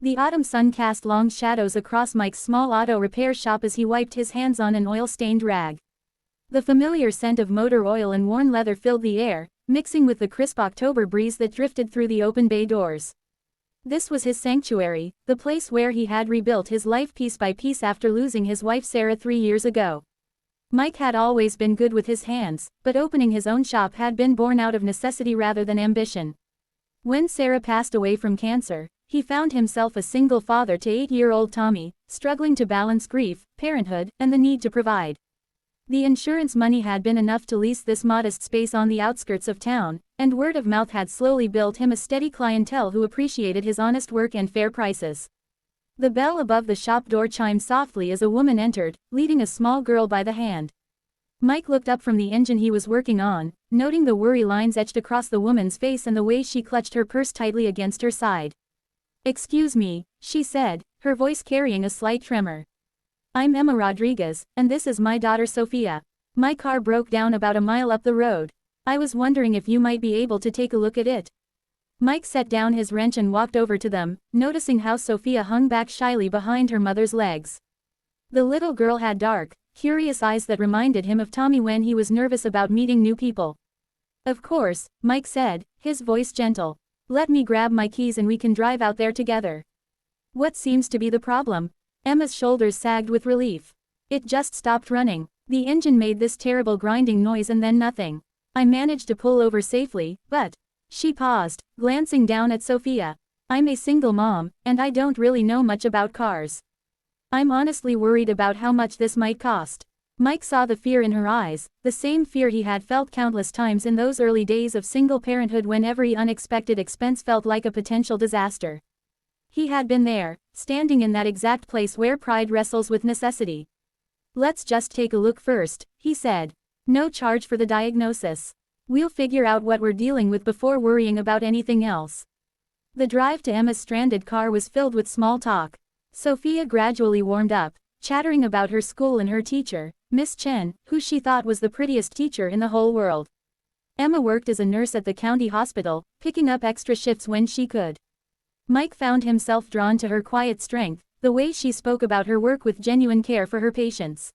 The autumn sun cast long shadows across Mike's small auto repair shop as he wiped his hands on an oil-stained rag. The familiar scent of motor oil and worn leather filled the air, mixing with the crisp October breeze that drifted through the open bay doors. This was his sanctuary, the place where he had rebuilt his life piece by piece after losing his wife Sarah 3 years ago. Mike had always been good with his hands, but opening his own shop had been born out of necessity rather than ambition. When Sarah passed away from cancer, he found himself a single father to 8-year-old Tommy, struggling to balance grief, parenthood, and the need to provide. The insurance money had been enough to lease this modest space on the outskirts of town, and word of mouth had slowly built him a steady clientele who appreciated his honest work and fair prices. The bell above the shop door chimed softly as a woman entered, leading a small girl by the hand. Mike looked up from the engine he was working on, noting the worry lines etched across the woman's face and the way she clutched her purse tightly against her side. "Excuse me," she said, her voice carrying a slight tremor. "I'm Emma Rodriguez, and this is my daughter Sophia. My car broke down about a mile up the road. I was wondering if you might be able to take a look at it." Mike set down his wrench and walked over to them, noticing how Sophia hung back shyly behind her mother's legs. The little girl had dark, curious eyes that reminded him of Tommy when he was nervous about meeting new people. "Of course," Mike said, his voice gentle. "Let me grab my keys and we can drive out there together." "What seems to be the problem?" Emma's shoulders sagged with relief. "It just stopped running. The engine made this terrible grinding noise and then nothing. I managed to pull over safely, but..." She paused, glancing down at Sophia. "I'm a single mom, and I don't really know much about cars. I'm honestly worried about how much this might cost." Mike saw the fear in her eyes, the same fear he had felt countless times in those early days of single parenthood when every unexpected expense felt like a potential disaster. He had been there, standing in that exact place where pride wrestles with necessity. "Let's just take a look first," he said. "No charge for the diagnosis. We'll figure out what we're dealing with before worrying about anything else." The drive to Emma's stranded car was filled with small talk. Sophia gradually warmed up, chattering about her school and her teacher, Miss Chen, who she thought was the prettiest teacher in the whole world. Emma worked as a nurse at the county hospital, picking up extra shifts when she could. Mike found himself drawn to her quiet strength, the way she spoke about her work with genuine care for her patients.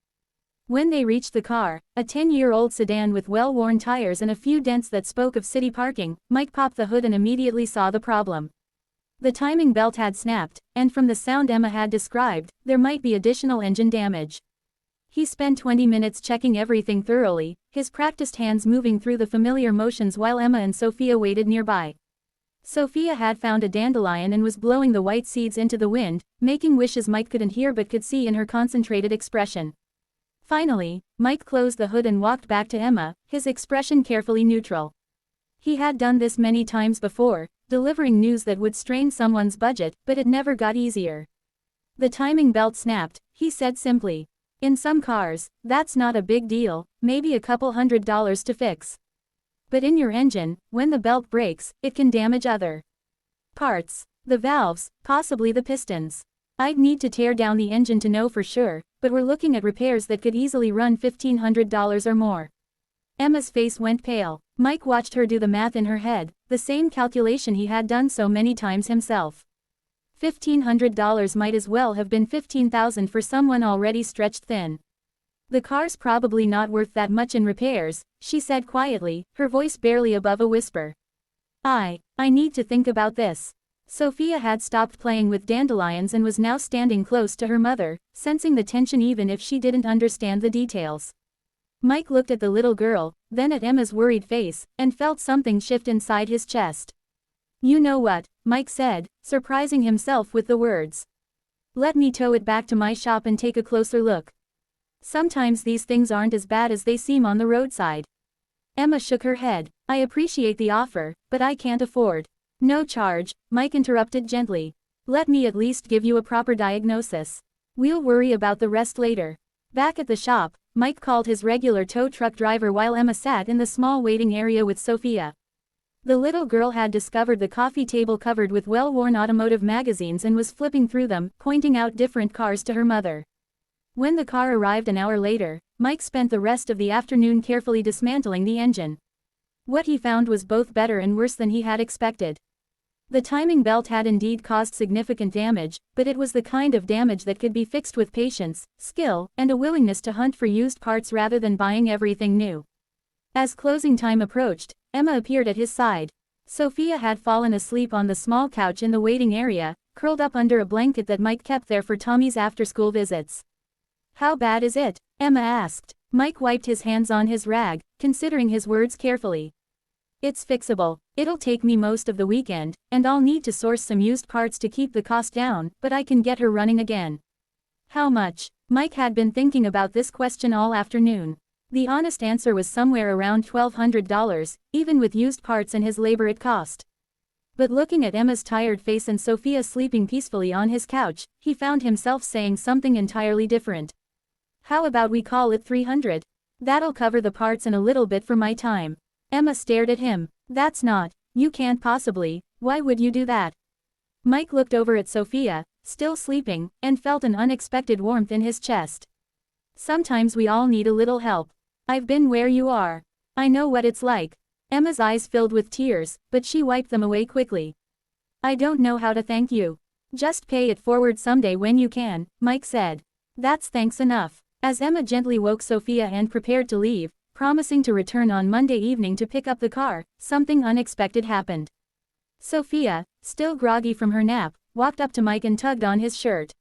When they reached the car, a 10-year-old sedan with well-worn tires and a few dents that spoke of city parking, Mike popped the hood and immediately saw the problem. The timing belt had snapped, and from the sound Emma had described, there might be additional engine damage. He spent 20 minutes checking everything thoroughly, his practiced hands moving through the familiar motions while Emma and Sophia waited nearby. Sophia had found a dandelion and was blowing the white seeds into the wind, making wishes Mike couldn't hear but could see in her concentrated expression. Finally, Mike closed the hood and walked back to Emma, his expression carefully neutral. He had done this many times before, delivering news that would strain someone's budget, but it never got easier. "The timing belt snapped," he said simply. "In some cars, that's not a big deal, maybe a couple $100 to fix. But in your engine, when the belt breaks, it can damage other parts. The valves, possibly the pistons. I'd need to tear down the engine to know for sure, but we're looking at repairs that could easily run $1,500 or more." Emma's face went pale. Mike watched her do the math in her head, the same calculation he had done so many times himself. $1,500 might as well have been $15,000 for someone already stretched thin. "The car's probably not worth that much in repairs," she said quietly, her voice barely above a whisper. I need to think about this." Sophia had stopped playing with dandelions and was now standing close to her mother, sensing the tension even if she didn't understand the details. Mike looked at the little girl, then at Emma's worried face, and felt something shift inside his chest. "You know what," Mike said, surprising himself with the words. "Let me tow it back to my shop and take a closer look. Sometimes these things aren't as bad as they seem on the roadside." Emma shook her head. "I appreciate the offer, but I can't afford." "No charge," Mike interrupted gently. "Let me at least give you a proper diagnosis. We'll worry about the rest later." Back at the shop, Mike called his regular tow truck driver while Emma sat in the small waiting area with Sophia. The little girl had discovered the coffee table covered with well-worn automotive magazines and was flipping through them, pointing out different cars to her mother. When the car arrived an hour later, Mike spent the rest of the afternoon carefully dismantling the engine. What he found was both better and worse than he had expected. The timing belt had indeed caused significant damage, but it was the kind of damage that could be fixed with patience, skill, and a willingness to hunt for used parts rather than buying everything new. As closing time approached, Emma appeared at his side. Sophia had fallen asleep on the small couch in the waiting area, curled up under a blanket that Mike kept there for Tommy's after-school visits. "How bad is it?" Emma asked. Mike wiped his hands on his rag, considering his words carefully. "It's fixable. It'll take me most of the weekend, and I'll need to source some used parts to keep the cost down, but I can get her running again." "How much?" Mike had been thinking about this question all afternoon. The honest answer was somewhere around $1,200, even with used parts and his labor it cost. But looking at Emma's tired face and Sophia sleeping peacefully on his couch, he found himself saying something entirely different. "How about we call it 300? That'll cover the parts and a little bit for my time." Emma stared at him. "That's not, you can't possibly, why would you do that?" Mike looked over at Sophia, still sleeping, and felt an unexpected warmth in his chest. "Sometimes we all need a little help. I've been where you are. I know what it's like." Emma's eyes filled with tears, but she wiped them away quickly. "I don't know how to thank you. Just pay it forward someday when you can," Mike said. "That's thanks enough." As Emma gently woke Sophia and prepared to leave, promising to return on Monday evening to pick up the car, something unexpected happened. Sophia, still groggy from her nap, walked up to Mike and tugged on his shirt.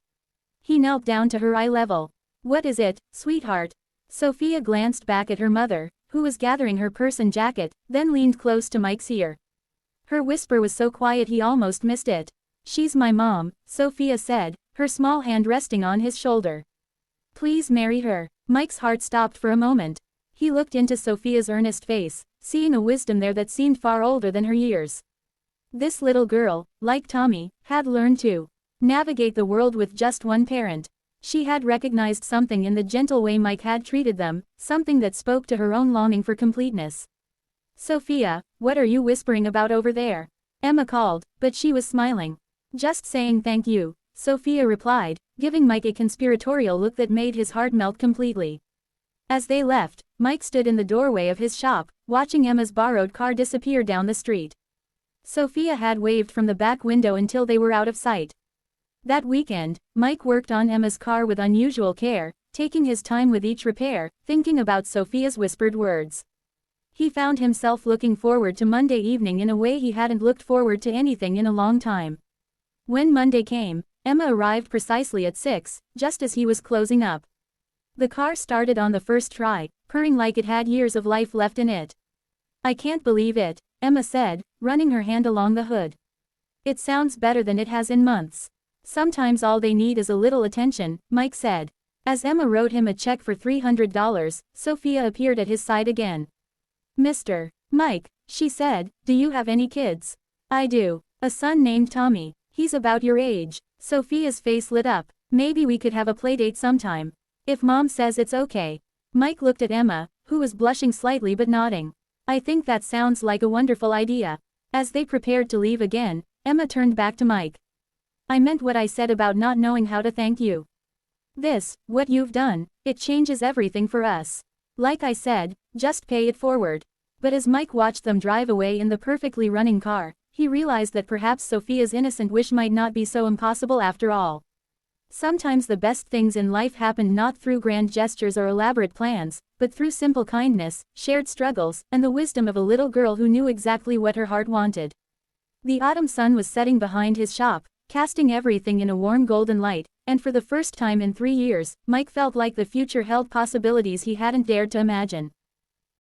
He knelt down to her eye level. "What is it, sweetheart?" Sophia glanced back at her mother, who was gathering her purse and jacket, then leaned close to Mike's ear. Her whisper was so quiet he almost missed it. "She's my mom," Sophia said, her small hand resting on his shoulder. "Please marry her." Mike's heart stopped for a moment. He looked into Sophia's earnest face, seeing a wisdom there that seemed far older than her years. This little girl, like Tommy, had learned to navigate the world with just one parent. She had recognized something in the gentle way Mike had treated them, something that spoke to her own longing for completeness. "Sophia, what are you whispering about over there?" Emma called, but she was smiling. "Just saying thank you," Sophia replied, giving Mike a conspiratorial look that made his heart melt completely. As they left, Mike stood in the doorway of his shop, watching Emma's borrowed car disappear down the street. Sophia had waved from the back window until they were out of sight. That weekend, Mike worked on Emma's car with unusual care, taking his time with each repair, thinking about Sophia's whispered words. He found himself looking forward to Monday evening in a way he hadn't looked forward to anything in a long time. When Monday came, Emma arrived precisely at 6, just as he was closing up. The car started on the first try, purring like it had years of life left in it. "I can't believe it," Emma said, running her hand along the hood. "It sounds better than it has in months." "Sometimes all they need is a little attention," Mike said. As Emma wrote him a check for $300, Sophia appeared at his side again. "Mr. Mike," she said, "do you have any kids?" "I do. A son named Tommy. He's about your age." Sophia's face lit up. "Maybe we could have a playdate sometime. If Mom says it's okay." Mike looked at Emma, who was blushing slightly but nodding. "I think that sounds like a wonderful idea." As they prepared to leave again, Emma turned back to Mike. "I meant what I said about not knowing how to thank you. What you've done, it changes everything for us. Like I said, just pay it forward." But as Mike watched them drive away in the perfectly running car, he realized that perhaps Sophia's innocent wish might not be so impossible after all. Sometimes the best things in life happen not through grand gestures or elaborate plans, but through simple kindness, shared struggles, and the wisdom of a little girl who knew exactly what her heart wanted. The autumn sun was setting behind his shop, casting everything in a warm golden light, and for the first time in 3 years, Mike felt like the future held possibilities he hadn't dared to imagine.